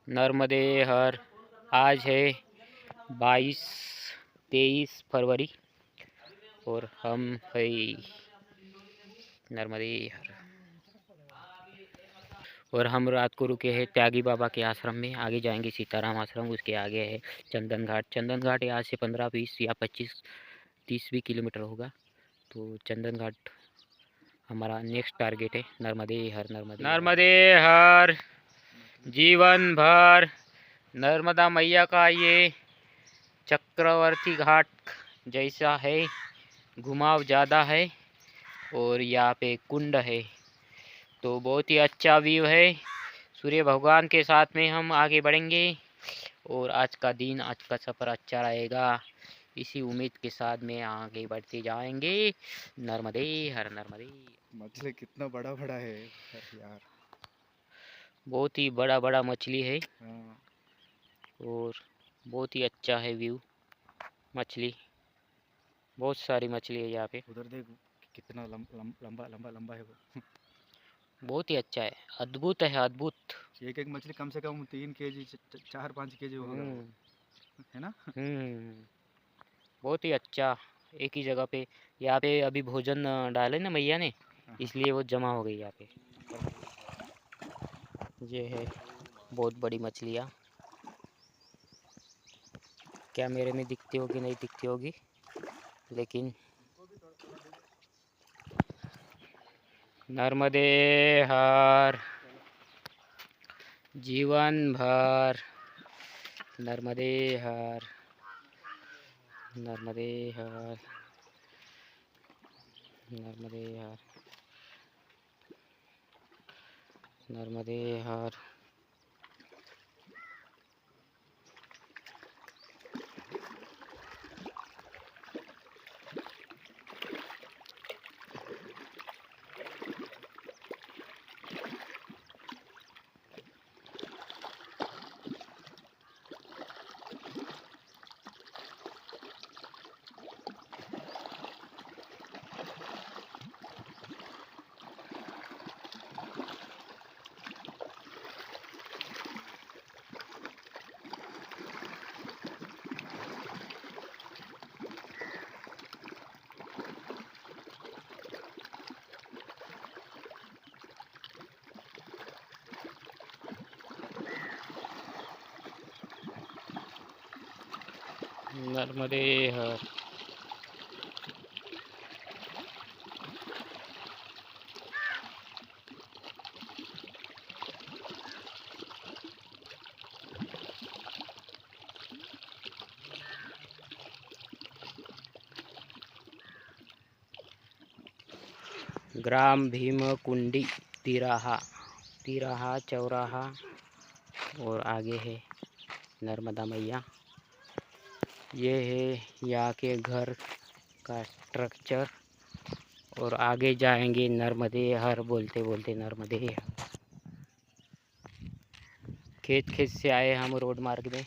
नर्मदे हर। आज है 22-23 फरवरी और हम है नर्मदे हर। और हम रात को रुके हैं त्यागी बाबा के आश्रम में। आगे जाएंगे सीताराम आश्रम, उसके आगे है चंदन घाट। चंदन घाट यहाँ से 15-20 या 25-30 भी किलोमीटर होगा। तो चंदन घाट हमारा नेक्स्ट टारगेट है। नर्मदे हर, नर्मदे हर। जीवन भर नर्मदा मैया का ये चक्रवर्ती घाट जैसा है, घुमाव ज़्यादा है और यहाँ पे कुंड है, तो बहुत ही अच्छा व्यू है। सूर्य भगवान के साथ में हम आगे बढ़ेंगे और आज का दिन, आज का सफ़र अच्छा रहेगा, इसी उम्मीद के साथ में आगे बढ़ते जाएंगे। नर्मदे हर, नर्मदे। मछली कितना बड़ा बड़ा है यार। बहुत ही बड़ा बड़ा मछली है हाँ। और बहुत ही अच्छा है व्यू। मछली, बहुत सारी मछली है यहाँ पे। उधर देख कितना लंबा लंबा लंबा है वो। बहुत ही अच्छा है, अद्भुत है, अद्भुत। एक एक मछली कम से कम 3 kg 4-5 kg होगा वो, है ना। बहुत ही अच्छा। एक ही जगह पे, यहाँ पे अभी भोजन डाले ना मैया ने, इसलिए वो जमा हो गई यहाँ पे। ये है बहुत बड़ी मछलियाँ। क्या मेरे में दिखती होगी, नहीं दिखती होगी, लेकिन नर्मदे हर। जीवन भर नर्मदे हर, नर्मदे हर, नर्मदे हर, नर्मदे हर। नर्मदे हर। ग्राम भीमकुंडी तिराहा, तिराहा चौराहा और आगे है नर्मदा मैया। ये है यहाँ के घर का स्ट्रक्चर और आगे जाएंगे नर्मदे हर बोलते बोलते नर्मदे हर। खेत खेत से आए हम रोड मार्ग में।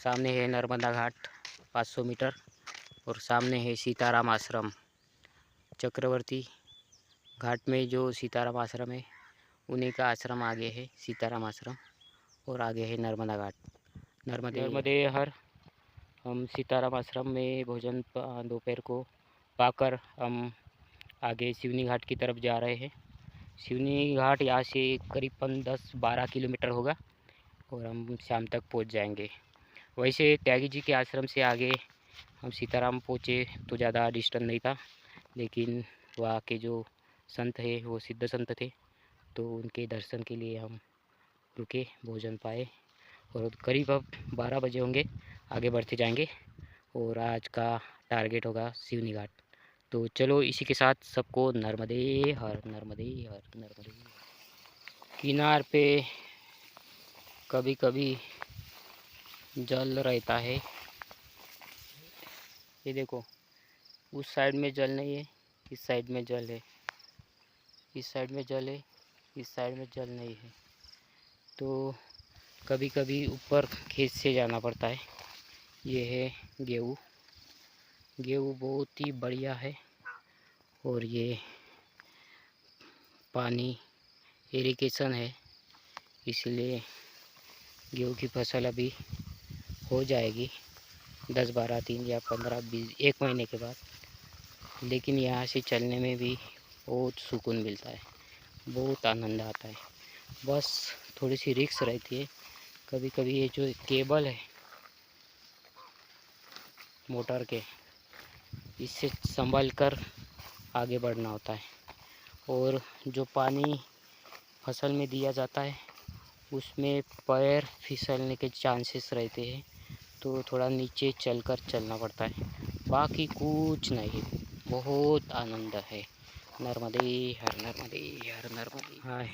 सामने है नर्मदा घाट 500 मीटर और सामने है सीताराम आश्रम। चक्रवर्ती घाट में जो सीताराम आश्रम है, उन्हीं का आश्रम आगे है, सीताराम आश्रम, और आगे है नर्मदा घाट। नर्मदे हर। हम सीताराम आश्रम में भोजन दोपहर को पाकर हम आगे शिवनी घाट की तरफ जा रहे हैं। शिवनी घाट यहाँ से करीबन 10-12 किलोमीटर होगा और हम शाम तक पहुँच जाएंगे। वैसे त्यागी जी के आश्रम से आगे हम सीताराम पहुँचे तो ज़्यादा डिस्टेंस नहीं था, लेकिन वहाँ के जो संत है वो सिद्ध संत थे, तो उनके दर्शन के लिए हम रुके, भोजन पाए और करीब अब 12 बजे होंगे। आगे बढ़ते जाएंगे और आज का टारगेट होगा शिवनी घाट। तो चलो इसी के साथ सबको नर्मदे हर, नर्मदे हर, नर्मदे हर। किनार पे कभी कभी जल रहता है। ये देखो, उस साइड में जल नहीं है, इस साइड में जल है, इस साइड में जल है, इस साइड में जल नहीं है। तो कभी कभी ऊपर खेत से जाना पड़ता है। ये है गेहूँ। गेहूँ बहुत ही बढ़िया है और ये पानी इरिगेशन है, इसलिए गेहूँ की फसल अभी हो जाएगी 10-12 दिन या 15-20 1 महीने के बाद। लेकिन यहाँ से चलने में भी बहुत सुकून मिलता है, बहुत आनंद आता है। बस थोड़ी सी रिस्क रहती है, कभी कभी ये जो केबल है मोटर के, इससे संभल कर आगे बढ़ना होता है। और जो पानी फसल में दिया जाता है उसमें पैर फिसलने के चांसेस रहते हैं, तो थोड़ा नीचे चलकर चलना पड़ता है, बाकी कुछ नहीं। बहुत आनंद है। नर्मदे हर, नर्मदे हर, नर्मदे। हाँ,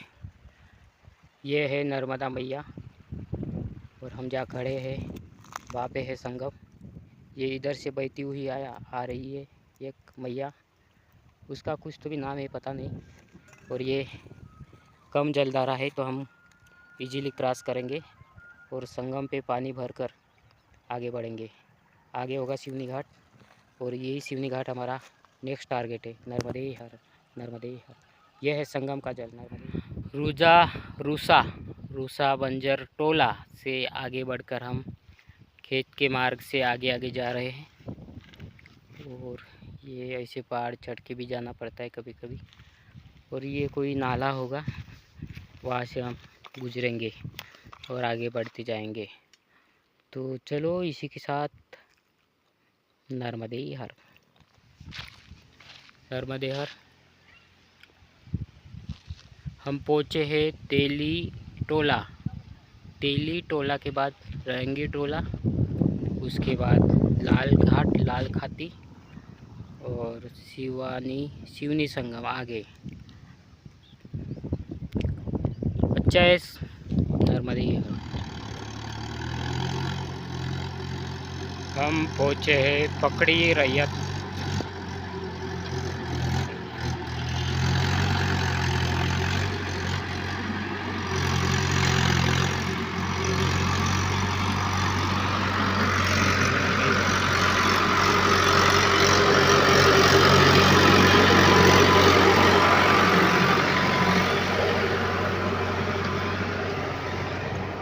ये है नर्मदा मैया और हम जहाँ खड़े हैं वहाँ पे है संगम। ये इधर से बहती हुई आ रही है एक मैया, उसका कुछ तो भी नाम है पता नहीं। और ये कम जलधारा है तो हम इजीली क्रॉस करेंगे और संगम पे पानी भरकर आगे बढ़ेंगे। आगे होगा सिवनी घाट और यही सिवनी घाट हमारा नेक्स्ट टारगेट है। नर्मदे हर, नर्मदे हर। यह है संगम का जल नर्मदे। रूसा बंजर टोला से आगे बढ़कर हम खेत के मार्ग से आगे आगे जा रहे हैं। और ये ऐसे पहाड़ चढ़ के भी जाना पड़ता है कभी कभी। और ये कोई नाला होगा, वहाँ से हम गुजरेंगे और आगे बढ़ते जाएंगे। तो चलो इसी के साथ नर्मदे हर, नर्मदे हर। हम पहुँचे हैं तेली टोला के बाद रंगी टोला, उसके बाद लाल घाट, लाल खाती और सिवनी संगम आगे। अच्छा है नर्मदे। हम पहुँचे हैं पकड़ी रैयत।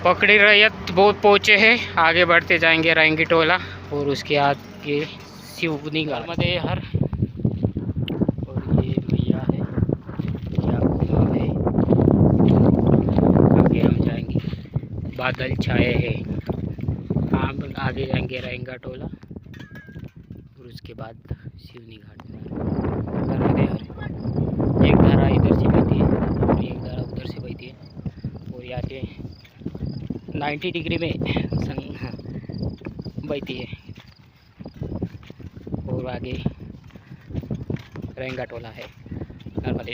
पकड़ी रैयत बहुत पहुँचे हैं, आगे बढ़ते जाएंगे रंगी टोला और उसके आगे सिवनी घाट। नर्मदे हर। और ये मैया है, क्या घूमा है, आगे हम जाएंगे। बादल छाए हैं, हम आगे जाएंगे रंगा टोला और उसके बाद सिवनी घाट। नर्मदे हर। एक धारा इधर से बहती है और एक धारा उधर से बहती है और यहाँ के 90 डिग्री में बहती है। और आगे रंगा टोला है नर्मदे।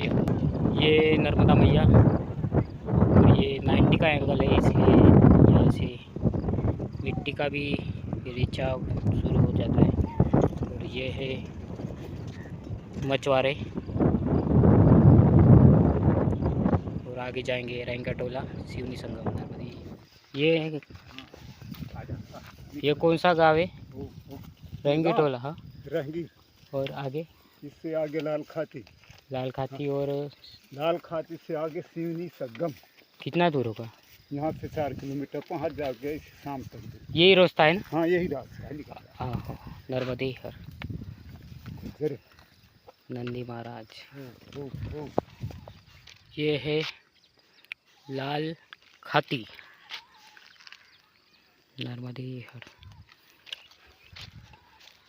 ये नर्मदा मैया और ये 90 का एंगल है, इसलिए यहाँ से मिट्टी का भी रिचाव शुरू हो जाता है। और ये है मछुआरे और आगे जाएंगे रंगा टोला सिवनी संगम नर्मदे। ये कौन सा गाँव है? रंगी टोला। हाँ, रंगी। और आगे इससे आगे लाल खाती और लाल खाती से आगे सिवनी संगम। कितना दूर होगा? यहाँ से 4 किलोमीटर पहुँच जाओगे शाम तक। यही रास्ता है ना? हाँ, यही रास्ता है। हाँ, नर्मदे हर, नंदी महाराज। ये है लाल खाती नर्मदे हर,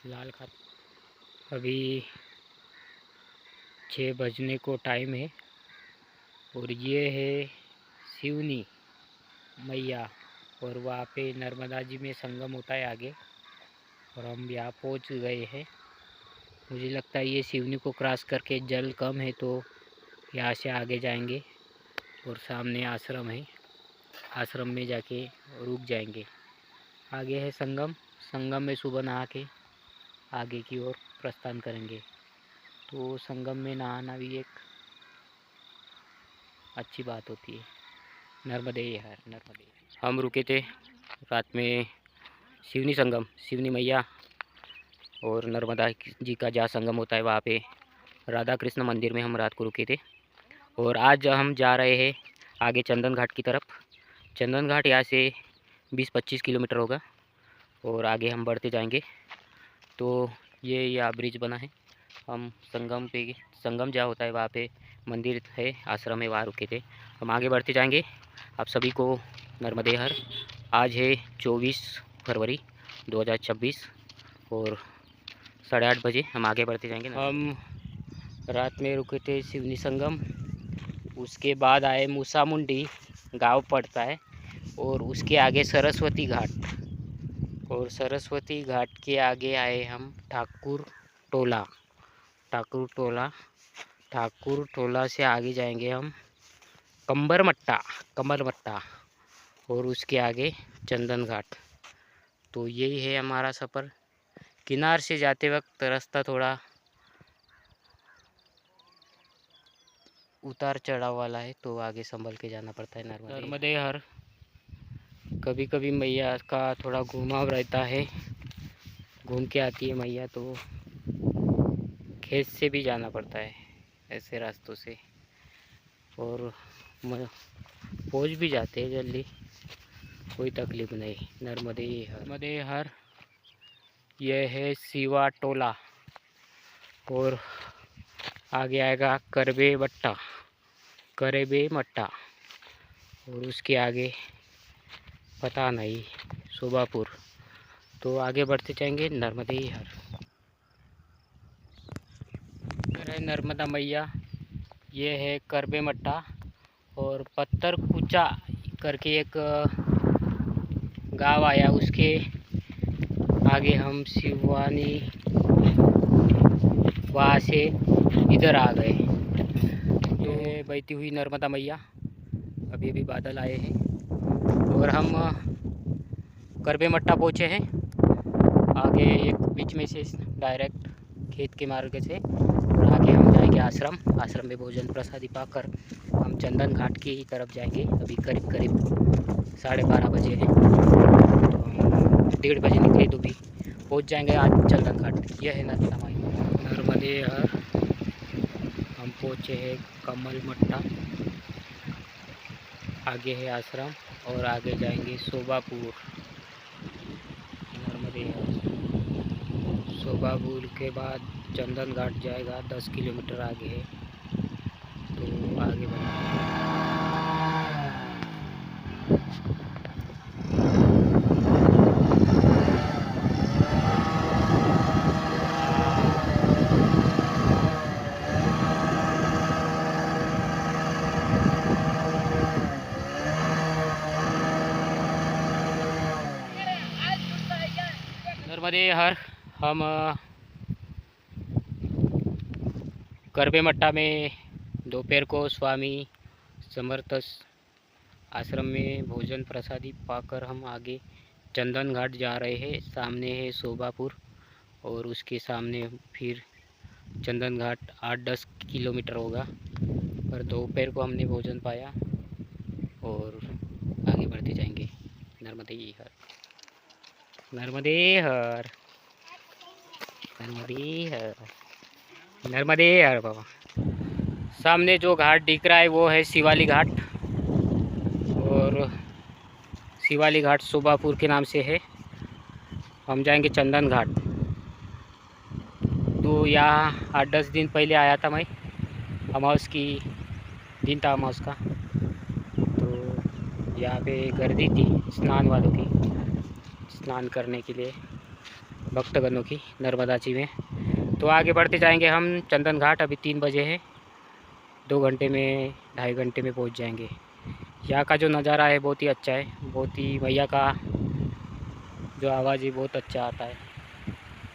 लाल खाती। अभी 6 बजने को टाइम है और ये है सिवनी मैया और वहाँ पे नर्मदा जी में संगम होता है आगे। और हम यहाँ पहुँच गए हैं। मुझे लगता है ये सिवनी को क्रॉस करके जल कम है तो यहाँ से आगे जाएंगे और सामने आश्रम है, आश्रम में जाके रुक जाएंगे। आगे है संगम, संगम में सुबह नहा के आगे की ओर प्रस्थान करेंगे। तो संगम में नहाना भी एक अच्छी बात होती है। नर्मदे हर, नर्मदे। हम रुके थे रात में सिवनी संगम, सिवनी मैया और नर्मदा जी का जहाँ संगम होता है वहाँ पे राधा कृष्ण मंदिर में हम रात को रुके थे। और आज हम जा रहे हैं आगे चंदन घाट की तरफ। चंदन घाट यहाँ से 20-25 किलोमीटर होगा और आगे हम बढ़ते जाएंगे। तो ये ब्रिज बना है, हम संगम जहाँ होता है वहाँ पे मंदिर है, आश्रम है, वहाँ रुके थे। हम आगे बढ़ते जाएंगे। आप सभी को नर्मदे हर। आज है 24 फरवरी 2026 और 8:30 बजे हम आगे बढ़ते जाएंगे। हम रात में रुके थे शिवनी संगम, उसके बाद आए मूसामुंडी गांव पड़ता है और उसके आगे सरस्वती घाट, और सरस्वती घाट के आगे आए हम ठाकुर टोला से आगे जाएंगे हम कमरमट्टा और उसके आगे चंदन घाट। तो यही है हमारा सफ़र। किनार से जाते वक्त रास्ता थोड़ा उतार चढ़ाव वाला है, तो आगे संभल के जाना पड़ता है। नर्मदे हर। कभी कभी मैया का थोड़ा घुमाव रहता है, घूम के आती है मैया, तो खेत से भी जाना पड़ता है ऐसे रास्तों से, और पहुंच भी जाते हैं जल्दी, कोई तकलीफ नहीं। नर्मदे हर यह है शिवा टोला और आगे आएगा करबे मट्टा और उसके आगे पता नहीं शोभापुर। तो आगे बढ़ते जाएंगे नर्मदे हर। नर्मदा मैया, ये है करबे मट्टा और पत्थर कुचा करके एक गांव आया, उसके आगे हम शिवानी, वहाँ से इधर आ गए। तो बहती हुई नर्मदा मैया, अभी अभी बादल आए हैं और हम करबे मट्टा पहुँचे हैं। आगे एक बीच में से डायरेक्ट खेत के मार्ग से, और आगे हम जाएंगे आश्रम में भोजन प्रसादी पाकर हम चंदन घाट की तरफ जाएंगे। अभी करीब 12:30 बजे हैं, तो हम 1:30 बजे निकले तो भी पहुंच जाएंगे आज चंदन घाट। यह है नर्मदे हर। हम पहुँचे हैं कमलमट्टा, आगे है आश्रम और आगे जाएंगे शोभापुर। नर्मदे हर शोभापुर के बाद चंदन घाट जाएगा, 10 किलोमीटर आगे है, तो आगे बढ़ेंगे। नर्मदे हर। हम करबे मट्टा में दोपहर को स्वामी समर्थ आश्रम में भोजन प्रसादी पाकर हम आगे चंदन घाट जा रहे हैं। सामने है शोभापुर और उसके सामने फिर चंदन घाट 8-10 किलोमीटर होगा, पर दोपहर को हमने भोजन पाया और आगे बढ़ते जाएंगे। नर्मदे हर। नर्मदे हर, नर्मदे हर, नर्मदे हर बाबा। सामने जो घाट दिख रहा है वो है शिवाली घाट, और शिवाली घाट शोभापुर के नाम से है। हम जाएंगे चंदन घाट। तो यहाँ 8-10 दिन पहले आया था मैं, अमावस की दिन था अमावस का, तो यहाँ पे गर्दी थी स्नान वालों की, स्नान करने के लिए भक्तगणों की नर्मदा जी में। तो आगे बढ़ते जाएंगे हम चंदन घाट। अभी 3 बजे है, 2 घंटे में 2.5 घंटे में पहुँच जाएंगे। यहाँ का जो नज़ारा है बहुत ही अच्छा है, बहुत ही मैया का जो आवाज़ है बहुत अच्छा आता है।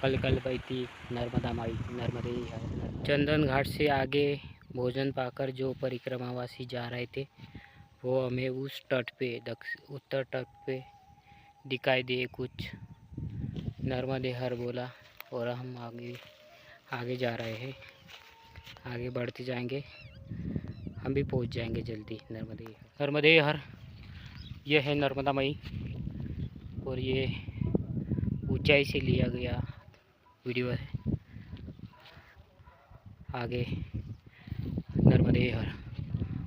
कल कल बहती नर्मदा माई, नर्मदे हर। चंदन घाट से आगे भोजन पाकर जो परिक्रमावासी जा रहे थे वो हमें उस तट पे, उत्तर तट पे दिखाई दिए कुछ। नर्मदे हर बोला और हम आगे जा रहे हैं, आगे बढ़ते जाएंगे, हम भी पहुंच जाएंगे जल्दी नर्मदे हर। ये है नर्मदा मई और ये ऊंचाई से लिया गया वीडियो है। आगे नर्मदे हर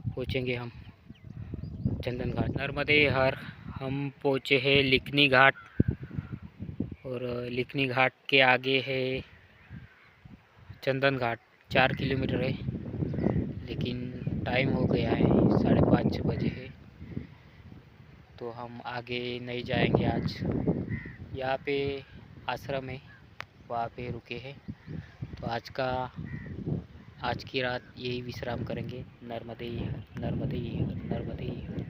पहुँचेंगे हम चंदन घाट। नर्मदे हर हम पहुँचे हैं लिखनी घाट, और लिखनी घाट के आगे है चंदन घाट। 4 किलोमीटर है, लेकिन टाइम हो गया है, 5:30 बजे है, तो हम आगे नहीं जाएंगे आज। यहाँ पे आश्रम है, वहाँ पे रुके हैं, तो आज की रात यही विश्राम करेंगे। नर्मदे हर, नर्मदे हर, नर्मदे हर।